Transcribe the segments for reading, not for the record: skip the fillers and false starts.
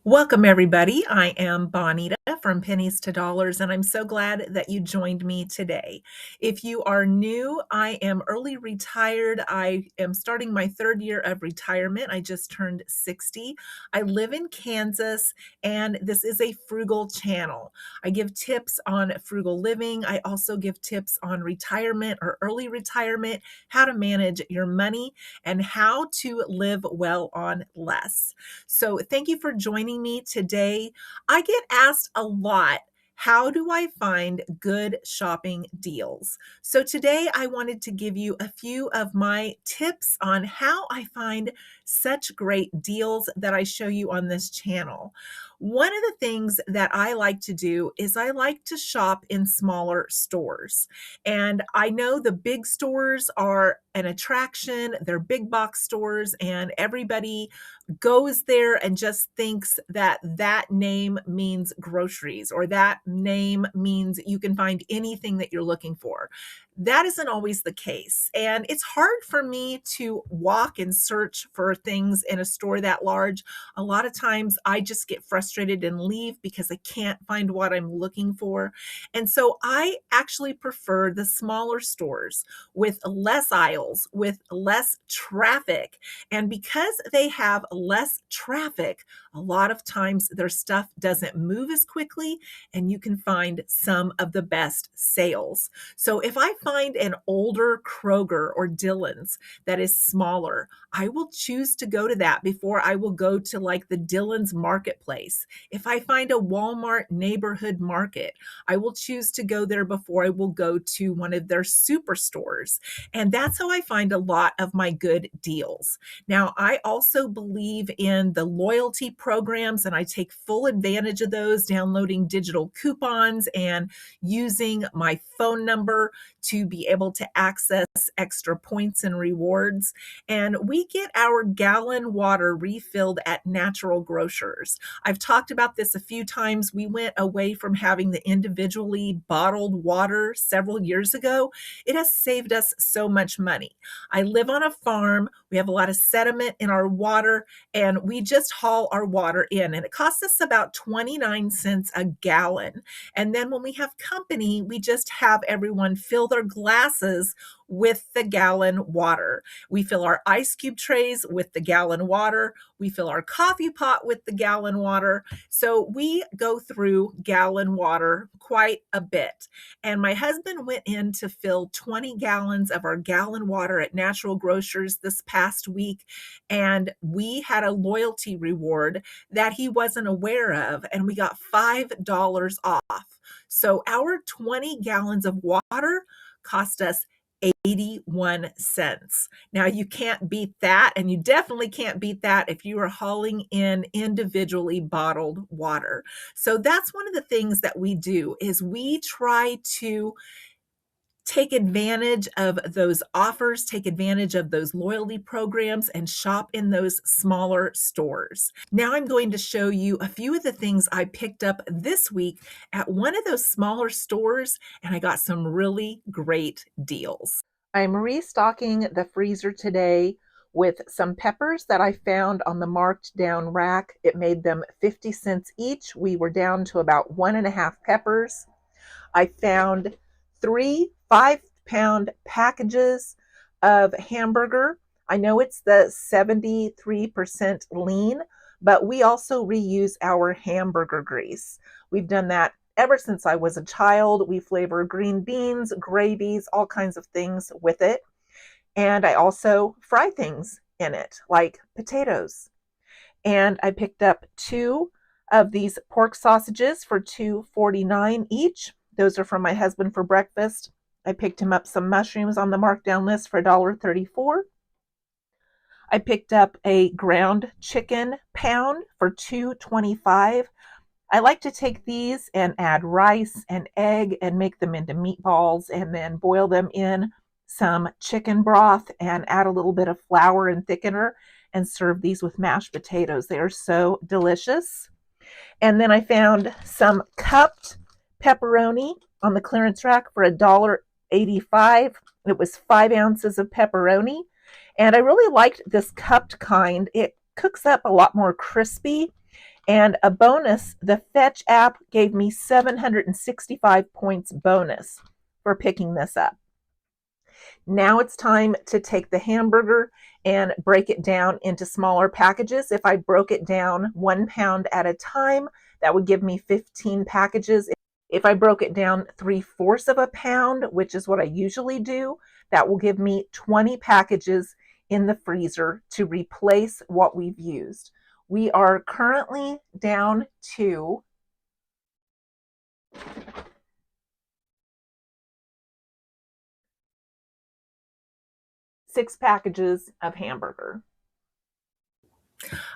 Welcome, everybody. I am Bonita from Pennies to Dollars, and I'm so glad that you joined me today. If you are new, I am early retired. I am starting my third year of retirement. I just turned 60. I live in Kansas, and this is a frugal channel. I give tips on frugal living. I also give tips on retirement or early retirement, how to manage your money, and how to live well on less. So, thank you for joining me today. I get asked a lot, how do I find good shopping deals? So, today I wanted to give you a few of my tips on how I find such great deals that I show you on this channel. One of the things that I like to do is I like to shop in smaller stores. And I know the big stores are an attraction, they're big box stores, and everybody goes there and just thinks that that name means groceries or that name means you can find anything that you're looking for. That isn't always the case. And it's hard for me to walk and search for things in a store that large. A lot of times I just get frustrated and leave because I can't find what I'm looking for. And so I actually prefer the smaller stores with less aisles, with less traffic. And because they have less traffic, a lot of times their stuff doesn't move as quickly, and you can find some of the best sales. So if I find an older Kroger or Dillon's that is smaller, I will choose to go to that before I will go to like the Dillon's Marketplace. If I find a Walmart neighborhood market, I will choose to go there before I will go to one of their superstores. And that's how I find a lot of my good deals. Now, I also believe in the loyalty programs, and I take full advantage of those, downloading digital coupons and using my phone number to be able to access extra points and rewards. And we get our gallon water refilled at natural grocers. I've talked about this a few times. We went away from having the individually bottled water several years ago. It has saved us so much money. I live on a farm. We have a lot of sediment in our water, and we just haul our water in, and it costs us about 29 cents a gallon. And then when we have company, we just have everyone fill their glasses with the gallon water. We fill our ice cube trays with the gallon water. We fill our coffee pot with the gallon water. So we go through gallon water quite a bit. And my husband went in to fill 20 gallons of our gallon water at Natural Grocers this past week. And we had a loyalty reward that he wasn't aware of, and we got $5 off. So our 20 gallons of water cost us 81 cents. Now, you can't beat that, and you definitely can't beat that if you are hauling in individually bottled water. So that's one of the things that we do is we try to take advantage of those offers, take advantage of those loyalty programs, and shop in those smaller stores. Now I'm going to show you a few of the things I picked up this week at one of those smaller stores, and I got some really great deals. I'm restocking the freezer today with some peppers that I found on the marked down rack. It made them 50 cents each. We were down to about 1.5 peppers. I found 3 5-pound packages of hamburger. I know it's the 73% lean, but we also reuse our hamburger grease. We've done that ever since I was a child. We flavor green beans, gravies, all kinds of things with it. And I also fry things in it, like potatoes. And I picked up 2 of these pork sausages for $2.49 each. Those are from my husband for breakfast. I picked him up some mushrooms on the markdown list for $1.34. I picked up a ground chicken pound for $2.25. I like to take these and add rice and egg and make them into meatballs and then boil them in some chicken broth and add a little bit of flour and thickener and serve these with mashed potatoes. They are so delicious. And then I found some cupped pepperoni on the clearance rack for $1.85. It was 5 ounces of pepperoni. And I really liked this cupped kind. It cooks up a lot more crispy And a bonus, the Fetch app gave me 765 points bonus for picking this up. Now it's time to take the hamburger and break it down into smaller packages. If I broke it down 1 pound at a time, that would give me 15 packages. If I broke it down 3/4 of a pound, which is what I usually do, that will give me 20 packages in the freezer to replace what we've used. We are currently down to 6 packages of hamburger.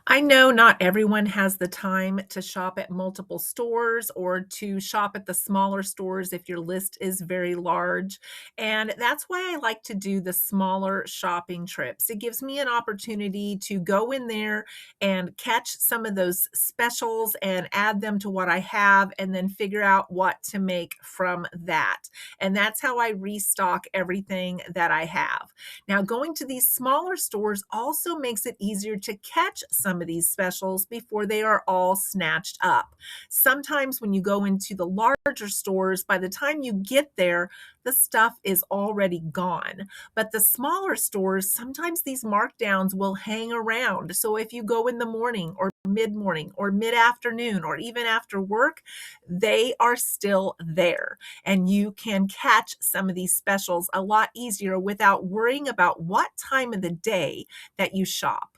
I know not everyone has the time to shop at multiple stores or to shop at the smaller stores if your list is very large. And that's why I like to do the smaller shopping trips. It gives me an opportunity to go in there and catch some of those specials and add them to what I have and then figure out what to make from that. And that's how I restock everything that I have. Now, going to these smaller stores also makes it easier to catch some of these specials before they are all snatched up. Sometimes when you go into the larger stores, by the time you get there, the stuff is already gone. But the smaller stores, sometimes these markdowns will hang around. So if you go in the morning or mid-morning or mid-afternoon or even after work, they are still there. And you can catch some of these specials a lot easier without worrying about what time of the day that you shop.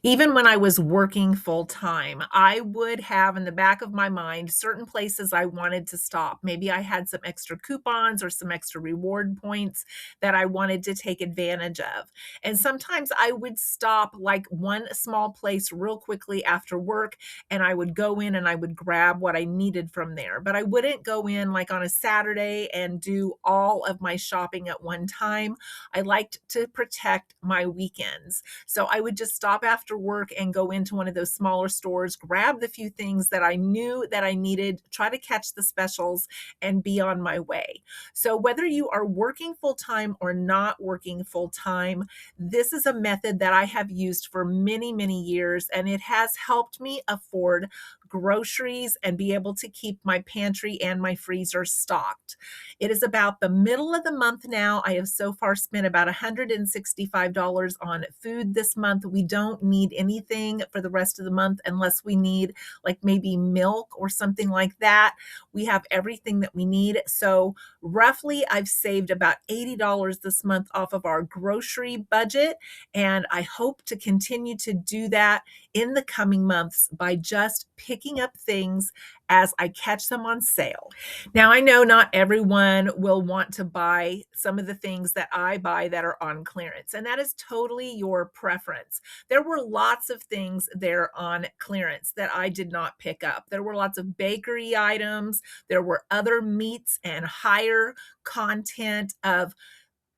Even when I was working full time, I would have in the back of my mind certain places I wanted to stop. Maybe I had some extra coupons or some extra reward points that I wanted to take advantage of. And sometimes I would stop like one small place real quickly after work, and I would go in and I would grab what I needed from there. But I wouldn't go in like on a Saturday and do all of my shopping at one time. I liked to protect my weekends. So I would just stop after work and go into one of those smaller stores, grab the few things that I knew that I needed, try to catch the specials, and be on my way. So whether you are working full time or not working full time, this is a method that I have used for many, many years, and it has helped me afford groceries and be able to keep my pantry and my freezer stocked. It is about the middle of the month now. I have so far spent about $165 on food this month. We don't need anything for the rest of the month unless we need like maybe milk or something like that. We have everything that we need. So roughly I've saved about $80 this month off of our grocery budget. And I hope to continue to do that in the coming months by just picking up things as I catch them on sale. Now, I know not everyone will want to buy some of the things that I buy that are on clearance, and that is totally your preference. There were lots of things there on clearance that I did not pick up. There were lots of bakery items, there were other meats and higher content of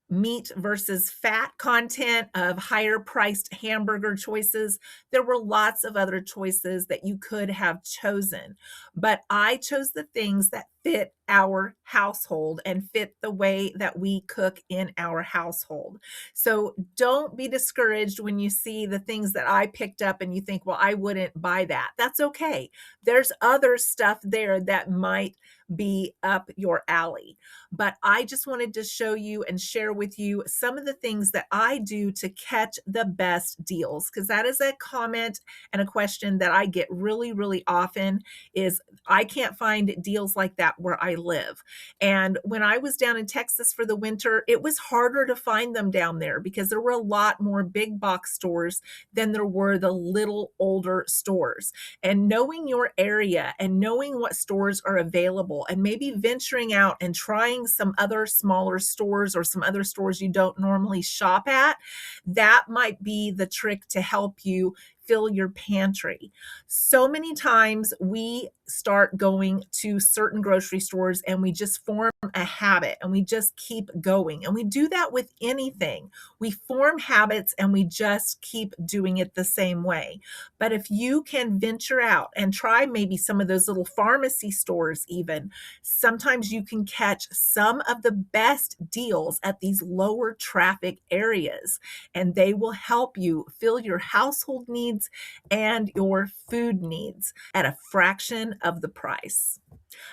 meat versus fat content of higher priced hamburger choices. There were lots of other choices that you could have chosen, but I chose the things that fit our household and fit the way that we cook in our household. So don't be discouraged when you see the things that I picked up and you think, well, I wouldn't buy that. That's okay. There's other stuff there that might be up your alley. But I just wanted to show you and share with you some of the things that I do to catch the best deals, because that is a comment and a question that I get really, really often is I can't find deals like that where I live. And when I was down in Texas for the winter, it was harder to find them down there because there were a lot more big box stores than there were the little older stores. And knowing your area and knowing what stores are available and maybe venturing out and trying some other smaller stores or some other stores you don't normally shop at, that might be the trick to help you fill your pantry. So many times we start going to certain grocery stores and we just form a habit and we just keep going. And we do that with anything. We form habits and we just keep doing it the same way. But if you can venture out and try maybe some of those little pharmacy stores, even, sometimes you can catch some of the best deals at these lower traffic areas, and they will help you fill your household needs and your food needs at a fraction of the price.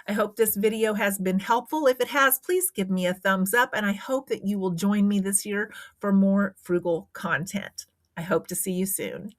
I hope this video has been helpful. If it has, please give me a thumbs up, and I hope that you will join me this year for more frugal content. I hope to see you soon.